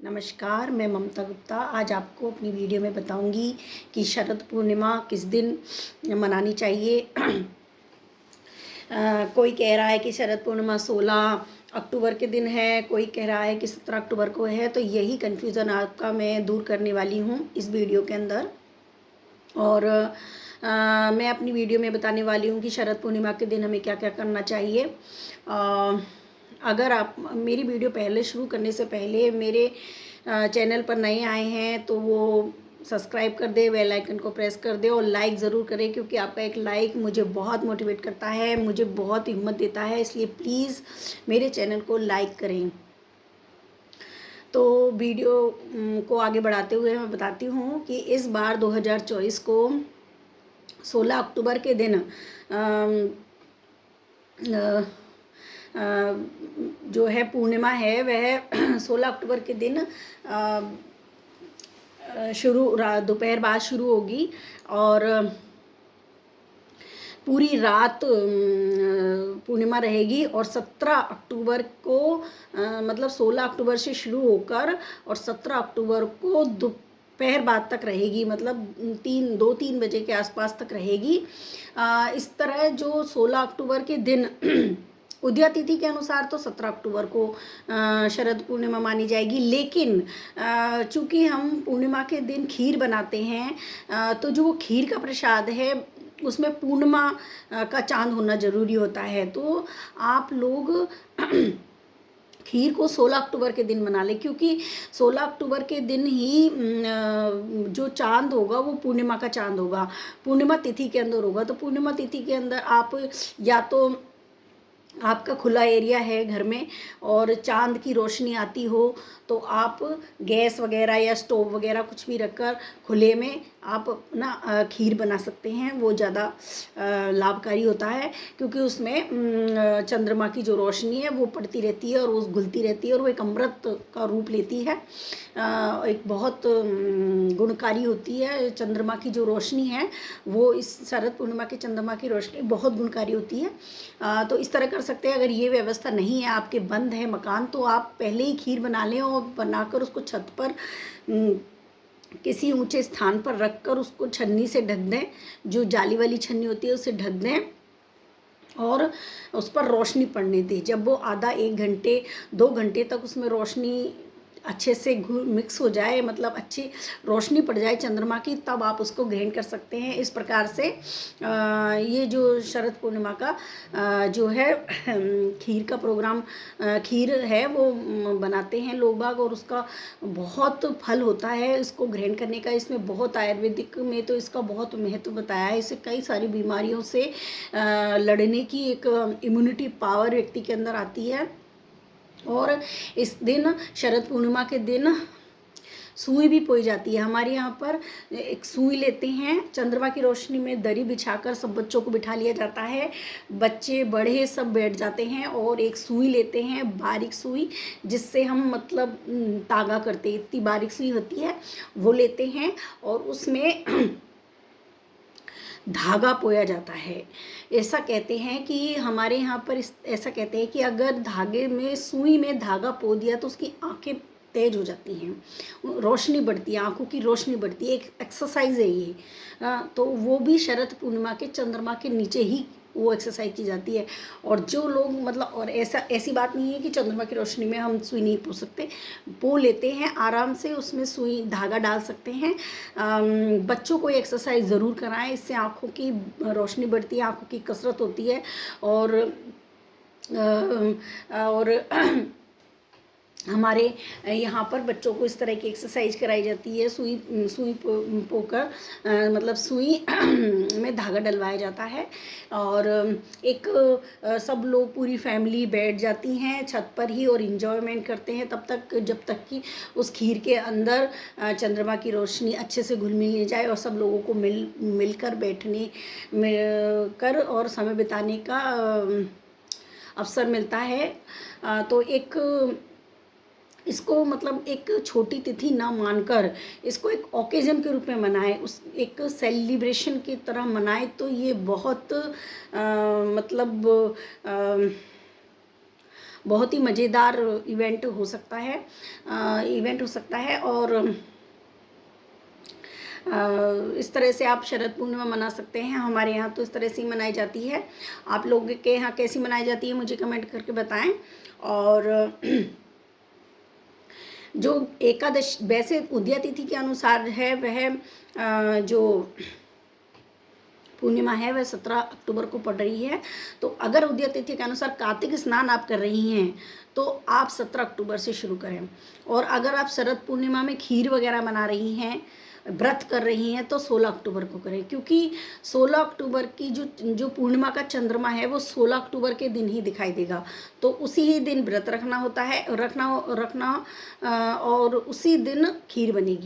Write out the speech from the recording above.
नमस्कार, मैं ममता गुप्ता आज आपको अपनी वीडियो में बताऊंगी कि शरद पूर्णिमा किस दिन मनानी चाहिए। कोई कह रहा है कि शरद पूर्णिमा 16 अक्टूबर के दिन है, कोई कह रहा है कि 17 अक्टूबर को है। तो यही कन्फ्यूज़न आपका मैं दूर करने वाली हूँ इस वीडियो के अंदर। और मैं अपनी वीडियो में बताने वाली हूँ कि शरद पूर्णिमा के दिन हमें क्या क्या करना चाहिए। अगर आप मेरी वीडियो पहले शुरू करने से पहले मेरे चैनल पर नए आए हैं तो वो सब्सक्राइब कर दे, बेल आइकन को प्रेस कर दे और लाइक ज़रूर करें, क्योंकि आपका एक लाइक मुझे बहुत मोटिवेट करता है, मुझे बहुत हिम्मत देता है। इसलिए प्लीज़ मेरे चैनल को लाइक करें। तो वीडियो को आगे बढ़ाते हुए मैं बताती हूँ कि इस बार 2024 को 16 अक्टूबर के दिन जो है पूर्णिमा है वह 16 अक्टूबर के दिन शुरू दोपहर बाद शुरू होगी और पूरी रात पूर्णिमा रहेगी। और 17 अक्टूबर को मतलब 16 अक्टूबर से शुरू होकर और 17 अक्टूबर को दोपहर बाद तक रहेगी, मतलब 2-3 बजे के आसपास तक रहेगी। इस तरह जो 16 अक्टूबर के दिन उदया तिथि के अनुसार तो 17 अक्टूबर को शरद पूर्णिमा मानी जाएगी, लेकिन चूँकि हम पूर्णिमा के दिन खीर बनाते हैं तो जो वो खीर का प्रसाद है उसमें पूर्णिमा का चांद होना ज़रूरी होता है। तो आप लोग खीर को 16 अक्टूबर के दिन मना लें, क्योंकि 16 अक्टूबर के दिन ही जो चांद होगा वो पूर्णिमा का चांद होगा, पूर्णिमा तिथि के अंदर होगा। तो पूर्णिमा तिथि के अंदर आप या तो आपका खुला एरिया है घर में और चांद की रोशनी आती हो तो आप गैस वगैरह या स्टोव वगैरह कुछ भी रखकर खुले में आप अपना खीर बना सकते हैं। वो ज़्यादा लाभकारी होता है, क्योंकि उसमें चंद्रमा की जो रोशनी है वो पड़ती रहती है और वो घुलती रहती है और वो एक अमृत का रूप लेती है। एक बहुत गुणकारी होती है। चंद्रमा की जो रोशनी है वो इस शरद पूर्णिमा की चंद्रमा की रोशनी बहुत गुणकारी होती है। तो इस तरह कर सकते हैं। अगर ये व्यवस्था नहीं है, आपके बंद है मकान, तो आप पहले ही खीर बना लें और बनाकर उसको छत पर किसी ऊंचे स्थान पर रखकर उसको छन्नी से ढक दें, जो जाली वाली छन्नी होती है उससे ढक दें और उस पर रोशनी पड़ने दें। जब वो आधा 1 घंटे 2 घंटे तक उसमें रोशनी अच्छे से मिक्स हो जाए, मतलब अच्छी रोशनी पड़ जाए चंद्रमा की, तब आप उसको ग्रहण कर सकते हैं। इस प्रकार से ये जो शरद पूर्णिमा का जो है खीर का प्रोग्राम खीर है वो बनाते हैं लोग बाग, और उसका बहुत फल होता है इसको ग्रहण करने का। इसमें बहुत आयुर्वेदिक में तो इसका बहुत महत्व बताया है। इससे कई सारी बीमारियों से लड़ने की एक इम्यूनिटी पावर व्यक्ति के अंदर आती है। और इस दिन शरद पूर्णिमा के दिन सुई भी पोई जाती है। हमारे यहाँ पर एक सुई लेते हैं, चंद्रमा की रोशनी में दरी बिछाकर सब बच्चों को बिठा लिया जाता है, बच्चे बड़े सब बैठ जाते हैं और एक सुई लेते हैं, बारीक सुई, जिससे हम मतलब तागा करते, इतनी बारीक सुई होती है वो लेते हैं और उसमें धागा पोया जाता है। ऐसा कहते हैं कि हमारे यहाँ पर ऐसा कहते हैं कि अगर धागे में सुई में धागा पो दिया तो उसकी आंखें तेज हो जाती हैं, रोशनी बढ़ती है, आंखों की रोशनी बढ़ती है। एक एक्सरसाइज है ये। तो वो भी शरद पूर्णिमा के चंद्रमा के नीचे ही वो एक्सरसाइज की जाती है। और जो लोग मतलब, और ऐसी बात नहीं है कि चंद्रमा की रोशनी में हम सुई नहीं पो सकते, पो लेते हैं आराम से, उसमें सुई धागा डाल सकते हैं। बच्चों को एक्सरसाइज ज़रूर कराएं, इससे आँखों की रोशनी बढ़ती है, आँखों की कसरत होती है। और हमारे यहाँ पर बच्चों को इस तरह की एक्सरसाइज कराई जाती है। सुई पोकर मतलब सुई में धागा डलवाया जाता है और एक सब लोग पूरी फैमिली बैठ जाती हैं छत पर ही और इन्जॉयमेंट करते हैं तब तक जब तक कि उस खीर के अंदर चंद्रमा की रोशनी अच्छे से घुल मिल नहीं जाए और सब लोगों को मिलकर बैठने कर और समय बिताने का अवसर मिलता है। तो एक इसको मतलब एक छोटी तिथि ना मानकर इसको एक ओकेजन के रूप में मनाएं, उस एक सेलिब्रेशन की तरह मनाएं, तो ये बहुत मतलब बहुत ही मज़ेदार इवेंट हो सकता है और इस तरह से आप शरद पूर्णिमा मना सकते हैं। हमारे यहाँ तो इस तरह से ही मनाई जाती है। आप लोगों के यहाँ कैसी मनाई जाती है मुझे कमेंट करके बताएं। और जो एकादश वैसे उदया तिथि के अनुसार है, वह जो पूर्णिमा है वह 17 अक्टूबर को पड़ रही है। तो अगर उदय तिथि के अनुसार कार्तिक स्नान आप कर रही हैं तो आप 17 अक्टूबर से शुरू करें। और अगर आप शरद पूर्णिमा में खीर वगैरह बना रही हैं, व्रत कर रही हैं, तो 16 अक्टूबर को करें, क्योंकि 16 अक्टूबर की जो पूर्णिमा का चंद्रमा है वो 16 अक्टूबर के दिन ही दिखाई देगा। तो उसी ही दिन व्रत रखना होता है, रखना और उसी दिन खीर बनेगी।